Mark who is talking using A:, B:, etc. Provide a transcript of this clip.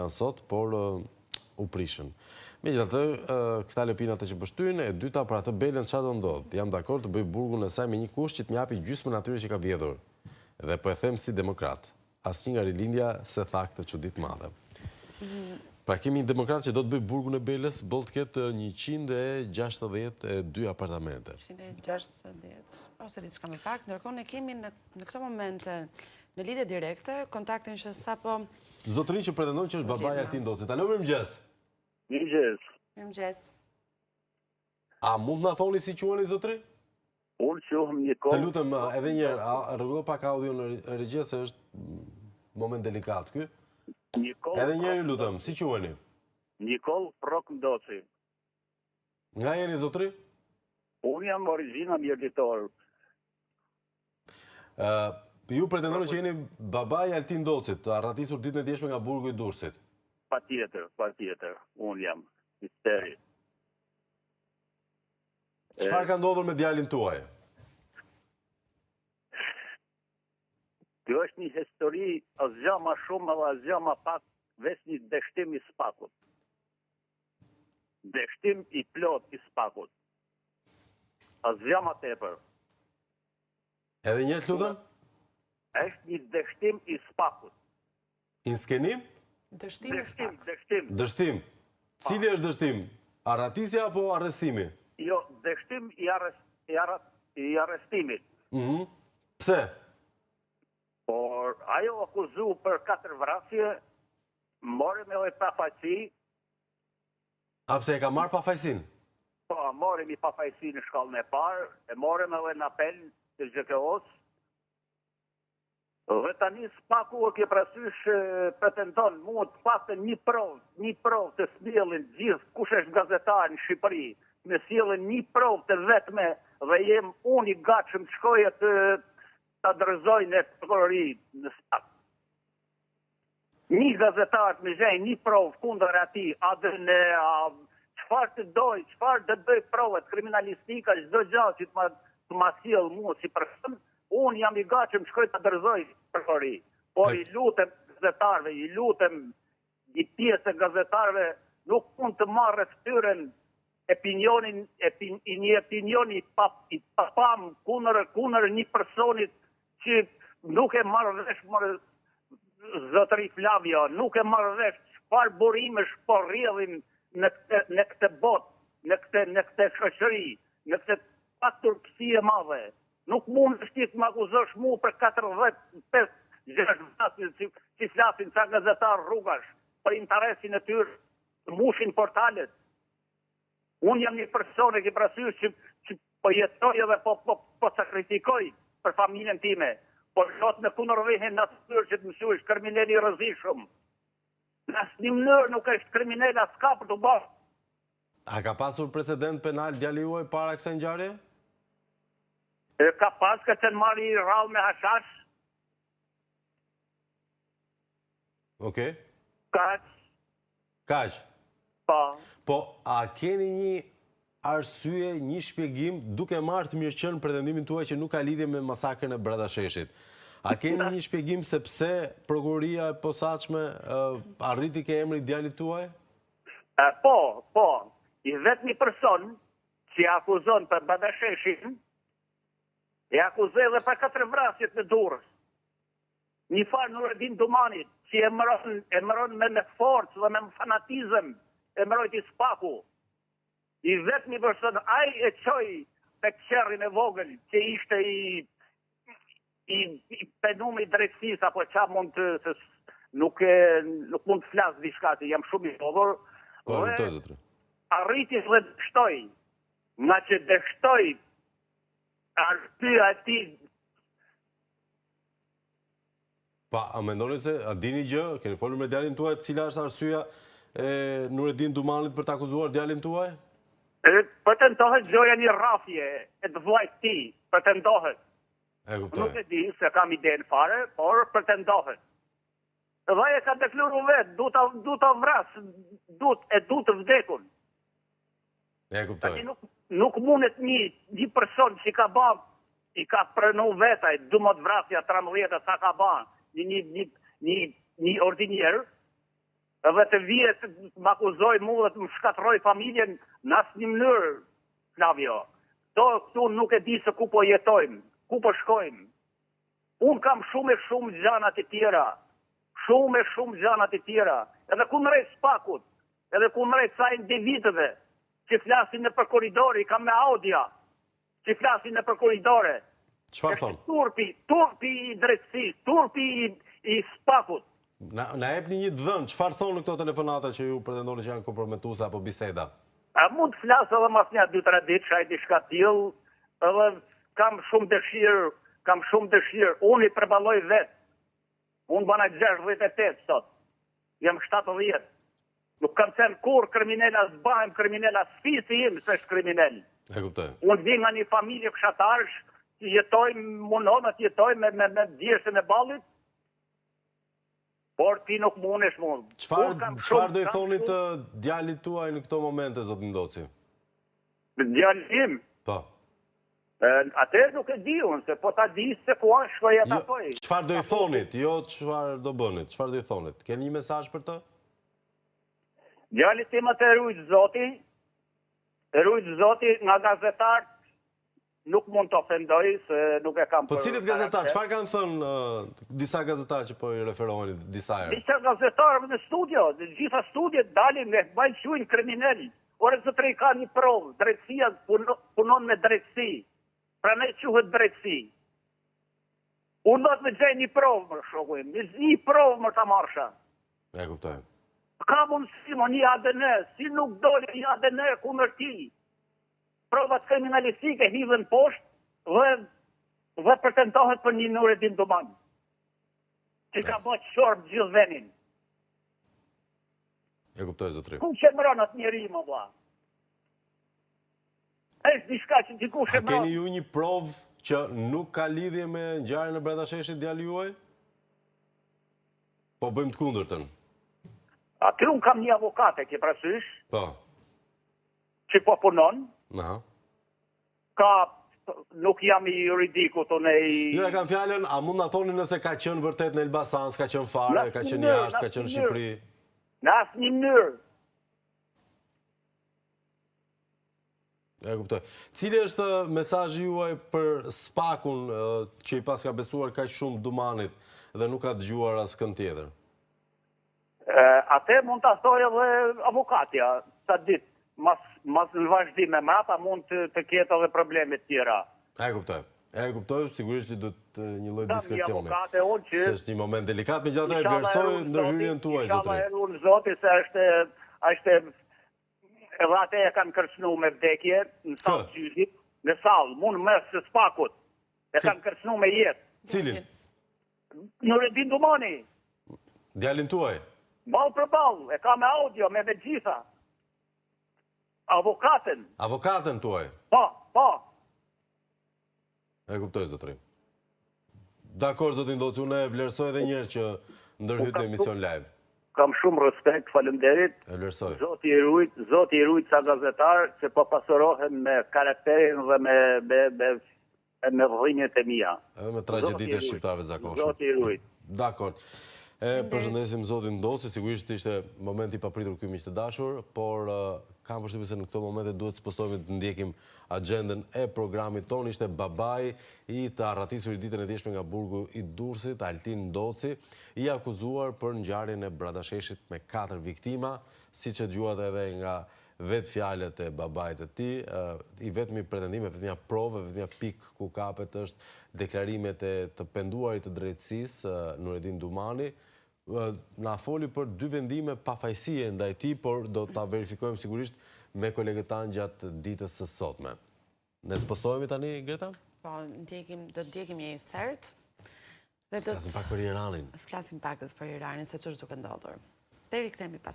A: janë sot, por u prishën. Megjithatë, këta lëpinat që pështyjnë, e dyta për atë Belën çfarë do ndodh. Jam dakord të bëj burgun e saj me një kusht që të më japi gjysmën atyre që ka vjedhur. Dhe po e them si demokrat. Asnjë nga rilindja se tha këtë çuditë madhe. Pra kemi një demokrat që do të bëj burgun e Belës, boll të ketë 162 apartamente.
B: 160, ose diçka më pak, ndërkohë ne kemi në këto momente në lidhje direkte kontaktin që sapo
A: Zotrin që pretendon që është babaja e Altin Docit. Alo, mirëmëngjes.
C: Mirëmëngjes.
B: Mirëmëngjes.
A: A mund na thoni si quheni zotri?
C: Unë quhem Nikol.
A: Të lutem edhe një herë, rregullo pak audio në regje se është moment delikat ky.
C: Nikol.
A: Edhe një herë lutem, si quheni?
C: Nikol Prokndoci.
A: Nga jeni zotri?
C: Unë jam origjina mjeditor.
A: Ju pretendoni që jeni babai i Altin Docit, arratisur ditën e djeshme nga burgu i Durrësit.
C: Patjetër. Unë jam misteri.
A: Çfarë ka ndodhur me djalin tuaj?
C: Kjo është një histori asgjë më shumë edhe asgjë më pak, veç një dështim i spakut. Dështim i plot i spakut. Asgjë më tepër.
A: Edhe një herë lutem?
C: Është një dështim i spakut.
A: Inskenim?
B: Dështim i spakut.
C: Dështim.
A: Cili është dështim? Arratisja apo arrestimi?
C: Jo, dështim i arrestimit.
A: Pse?
C: Por ajo akuzu për 4 vrasje, morim edhe pafajsi.
A: A pse e ka marrë pafajsin?
C: Po, morim i pafajsi në shkallën e parë, e morim edhe në apel të GKO-s. Dhe tani spaku e ke prasysh pretendon mua të paktën një provë të sjellin gjithë kush është gazetar në Shqipëri, me sjellin një provë të vetme dhe jem unë i gatshëm të shkoj të adrezoj në prokurori në spak. Një gazetar të më gjej një provë kundër atij, çfarë të doj, çfarë të bëj provet kriminalistika, çdo gjë që të ma sjell mua si person, unë jam i gatshëm të shkoj të adrezoj prokurori. Por i lutem gazetarëve, i lutem një pjesë e gazetarëve nuk mund të marrë fytyrën një opinioni i papam kundër një personit që nuk e marrë vesh zotëri Flavio, nuk e marrë vesh çfarë burimesh po rrjedhin në këtë botë, në këtë shoqëri, në këtë paturpsi e madhe. Nuk mund të të më akuzosh mua për 45 që flasin ca gazetar rrugash për interesin e tyre, të mbushin portalet. Unë jam një person e ke parasysh që po jetoj edhe po sakrifikoj për familjen time, por shot në kundërvehen në natyrë që të mësuesh kriminal i rrezikshëm. Në asnjë mënyrë nuk është kriminal aska për të bërë.
A: A ka pasur precedent penal djali juaj para kësaj ngjarje?
C: Ka pas ka qenë marrë i rrallë me hashash.
A: Okej.
C: Kaq.
A: Po, a keni një arsye, një shpjegim, duke marrë të mirëqenë pretendimin tuaj që nuk ka lidhje me masakrën e Bradasheshit? A keni një shpjegim se pse prokuroria e posaçme arriti ke emrin e djalit tuaj?
C: Po. I vetmi person që akuzon për Bradasheshin, e akuzoi edhe për 4 vrasjet në Durrës. Një farë Nureddin Dumanit, që e mëron me forcë dhe me fanatizëm, e mërojti spaku. I vetmi person, ai e qoj të qerrin e vogël, që ishte i penumi drejtësis, apo qa mund të, nuk mund të flasë diçka, që jam shumë i vogël, dhe arriti dhe dështoj, nga që dështoj, arsyeja e tij.
A: Pa, a mendoni se, a dini gjë, keni folur me djalin tuaj, cila është arsyeja e Nureddin Dumanit për të akuzuar djalin tuaj?
C: Pretendohet gjoja një rrafje e të vllajt të tij, pretendohet. Nuk e di se kam idenë fare, por pretendohet. Dhe ai e ka deklaruar vetë, du ta vras, du të vdekun.
A: E kuptoj.
C: Nuk mundet një person që i ka pranu vetaj, 12 vrasja, 13 sa ka ba, një ordinjer, edhe të vijet më akuzoj mu dhe të më shkatroj familjen në asnjë mënyrë, Flavio. Këtu nuk e di se ku po jetojmë, ku po shkojmë. Unë kam shumë e shumë gjana të tjera, edhe ku në rejtë spakut, edhe ku në rejtë sa individëve, që flasin në për koridori, kam me audia, që flasin në për koridore.
A: Çfarë thon?
C: Turpi i drejtësisë, turpi i spakut.
A: Na jepni një dhënë, çfarë thonë këto telefonata që ju pretendoni që janë komprometuese apo biseda?
C: A mund të flasë edhe mas një 2-3 ditë, shaj diçka tillë, edhe kam shumë dëshirë, unë i përballoj vetë. Unë bana 68 sot, jam 70. Nuk kam qenë kur kriminella, s'bahem kriminella, sfisi im se është kriminell.
A: E kuptoj.
C: Unë vi nga një familje fshatarësh, që jetojmë, mundonat jetojmë me djersën e ballit, por ti nuk mundesh mund.
A: Çfarë do i thoni të djalit tuaj në këto momente, zotin Ndoci?
C: Djalit im?
A: Po.
C: Atëherë nuk e di unë, se po ta di se ku është shkoj e takoj.
A: Çfarë do i thonit, jo çfarë do bënit, çfarë do i thonit? Keni një mesazh për të?
C: Djalit tim atë rujt Zoti nga gazetarët nuk mund të ofendoj se nuk e kam
A: Po cilit gazetar, çfarë kanë thënë disa gazetarë që po i referoheni disa herë?
C: Disa gazetarë në studio, në gjitha studiet dalin me bajnë quajnë kriminal. Ore zotëri ka një provë, drejtësia punon me drejtësi. Pra ne quhet drejtësi. Unë do të me gjej një provë, më shokuim, një provë më të marsha.
A: E kuptoj.
C: Ka mundësi më një ADN, si nuk dole një ADN kundër ti. Provat kriminalistike hidhen poshtë dhe pretendohet për një Nureddin Duman, që ka bërë shorb gjithë venin.
A: E kuptoj, zotëri.
C: Ku shemron atë njeri, më vlla? Është diçka që dikush
A: A
C: shemron.
A: keni ju një provë që nuk ka lidhje me ngjarjen e Bradasheshit djali juaj? Po bëjmë të kundërtën.
C: Aty unë kam një avokate, ke parasysh,
A: Po.
C: që po punon,
A: Aha.
C: nuk jam i juridikut, unë i...
A: Ju e kam fjalën, a mund na thoni nëse ka qenë vërtet në Elbasan, s'ka qenë fare, ka qenë jashtë, ka qenë në Shqipëri?
C: Në asnjë mënyrë.
A: E kuptoj. Cili është mesazhi juaj për spakun që i pas ka besuar kaq shumë Dumanit dhe nuk ka dëgjuar askënd tjetër?
C: Atë mund ta thoj edhe avokatja, sa ditë, mas në vazhdim me mrapa mund të ketë edhe probleme të tjera.
A: E kuptoj, sigurisht që do të një lloj diskrecioni.
C: Avokate unë që...
A: Se është një moment delikat, megjithatë e vlerësoj ndërhyrjen tuaj, zotëri.
C: Inshallah erun Zoti se është edhe atë e kanë kërcënu me vdekje në sallë gjyqit, në sallë, mund mes së spakut. E kanë kërcënu me jetë.
A: Cilin?
C: Nureddin Dumani.
A: Djalin tuaj?
C: Ball për ball, e ka me audio, me gjitha. Avokatën.
A: Avokatën tuaj?
C: Po.
A: E kuptoj, zotëri. Dakor, zotin Ndoci, unë e vlerësoj edhe njerë që ndërhyt në emision live.
C: Kam shumë respekt, faleminderit.
A: E vlerësoj.
C: Zoti i rujt sa gazetar që po pasurohen me karakterin dhe me dhënjet e mia.
A: Edhe me tragjedit e shqiptarëve të zakonshëm.
C: Zoti i rujt.
A: Dakor. Përshëndesim zotin Ndoci, sigurisht ishte moment i papritur ky miq të dashur, por kam përshtypjen se në këto momente duhet të postojmë të ndjekim agjendën e programit ton. Ishte babai i të arratisurit ditën e djeshme nga burgu i Durrësit, Altin Ndoci, i akuzuar për ngjarjen e Bradasheshit me 4 viktima, siç e dëgjuat edhe nga vetë fjalët e babait të tij, i vetmi pretendim, vetmja provë, vetmja pikë ku kapet është deklarimet e të penduarit të drejtësisë, Nureddin Dumani. Na foli për 2 vendime pafajësie ndaj tij, por do ta verifikojmë sigurisht me kolegët tanë gjatë ditës së sotme. Ne spostohemi tani, Greta?
B: Po, do të ndjekim një sert.
A: Flasim pak për Iranin.
B: Flasim pak për Iranin, se ç'është duke ndodhur. Deri kthehemi pas